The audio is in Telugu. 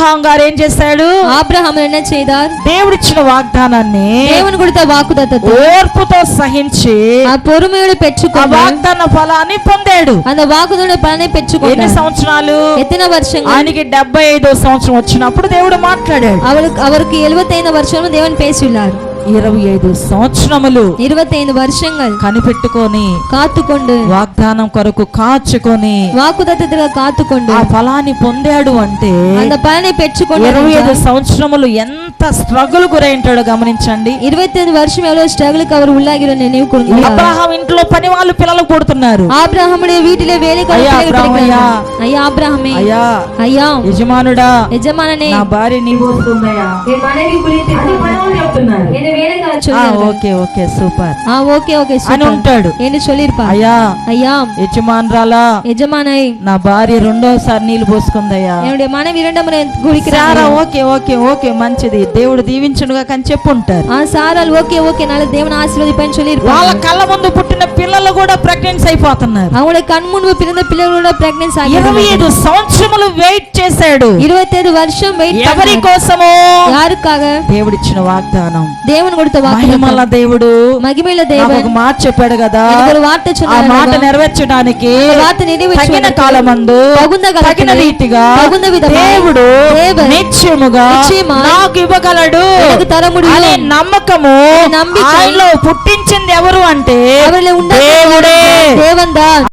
అబ్రహాం గారు ఏం చేశాడు? ஆபிரகாம் என்ன செய்தார்? దేవుడిచ్చిన వాగ్దానాన్ని தேவன் கொடுத்த வாக்குத்தத்தத்தை ఓర్పుతో సహించి பொறுமையோடு ఆ பெற்றுக்கொண்டு వాగ్దాన ఫలాన్ని పొందాడు. அந்த வாக்குத்தத்தோட பலனை ఎన్ని பெற்றுக்கொண்டார். సంవత్సరాలు? எத்தனை வருஷங்கள்? ఆయనకి 75వ సంవత్సరం వచ్చినప్పుడు దేవుడు మాట్లాడాడు. அவருக்கு 75 வருஷமும் தேவன் பேசியுள்ளார். 25 సంవత్సరములు 25 வருஷங்கள் కనిపెట్టుకొని కాத்துకొండు వాగ్దానం కొరకు కాచుకొని వాకుదత్తగా కాத்துకొండు ఆ ఫలాన్ని పొందాడు అంటే அந்த பலனை பெற்றுக்கொண்டு 25 సంవత్సరములు ఎంత స్ట్రగుల్ గురైంటాడో గమనించండి. 25 வருஷம் எவ்வளவு ஸ்ட்ரகிளுக்கு அவர் உள்ளாகிற நினைவு கூர்ந்து. అబ్రహాం ఇంట్లో పని వాళ్ళు పిల్లలు పుడుతున్నారు. ஆபிரகாமுடைய வீட்டிலே வேலைக்காரர் பிள்ளைகள். ஐயா ஆபிரகாமே, అయ్యా ஐயா యజమానుడా, యజమాననే, నా భార్య నీవు వస్తుందయ్యా, என் மனைவி குறித்து అని పని వాళ్ళు చెప్తున్నారు. என்ன வேலைக்காரர் ఓకే சொல்றாரு. ఓకే సూపర్ ఓకే ఓకే అని ఉంటాడు. என்ன சொல்லிருப்பா? అయ్యా ஐயா యజమానురాలా, యజమానై, నా భార్య రెండోసారి నీళ్లు పోసుకుందయ్యా. என்னுடைய மனைவி இரண்டாம் முறை குடிக்கிறார். సారా ఓకే ఓకే ఓకే మంచిది, దేవుడు దీవించునుగా అని చెప్పుంటారు. సారాల్ ఓకే ఓకే నాளை தேவன் ஆசீர்வதிப்பான்னு சொல்லிருப்பாங்க. వాళ్ళ కళ్ళ ముందు పుట్టిన పిల్లలు కూడా ప్రెగ్నెన్సీ అయిపోతున్నారు. அவங்களுடைய கண் முன்பு பிறந்த பிள்ளைகள் கூட பிரெగ్నెన్సీ ஆகி 25 సంవత్సరములు వెయిట్ చేశాడు. 25 வருஷம் வெயிட் ఎవరి కోసమో? யாருக்காக? దేవుడిచ్చిన వాగ్దానం. దేవుని கொடுத்த వాగ్దానం. మహిమల దేవుడు, మహిమల దేవుడు ఒక మాట చెప్పాడు కదా, ఒక వార్త ఆ చెప్పాడు. మాట నెరవేర్చడానికి తగిన కాలమందు తగిన రీతిగా దేవుడు నిత్యముగా నాకు ఇవ్వగలడు అనే నమ్మకము ఆయనలో పుట్టించింది ఎవరు అంటే దేవుడే. தேவன் தான்.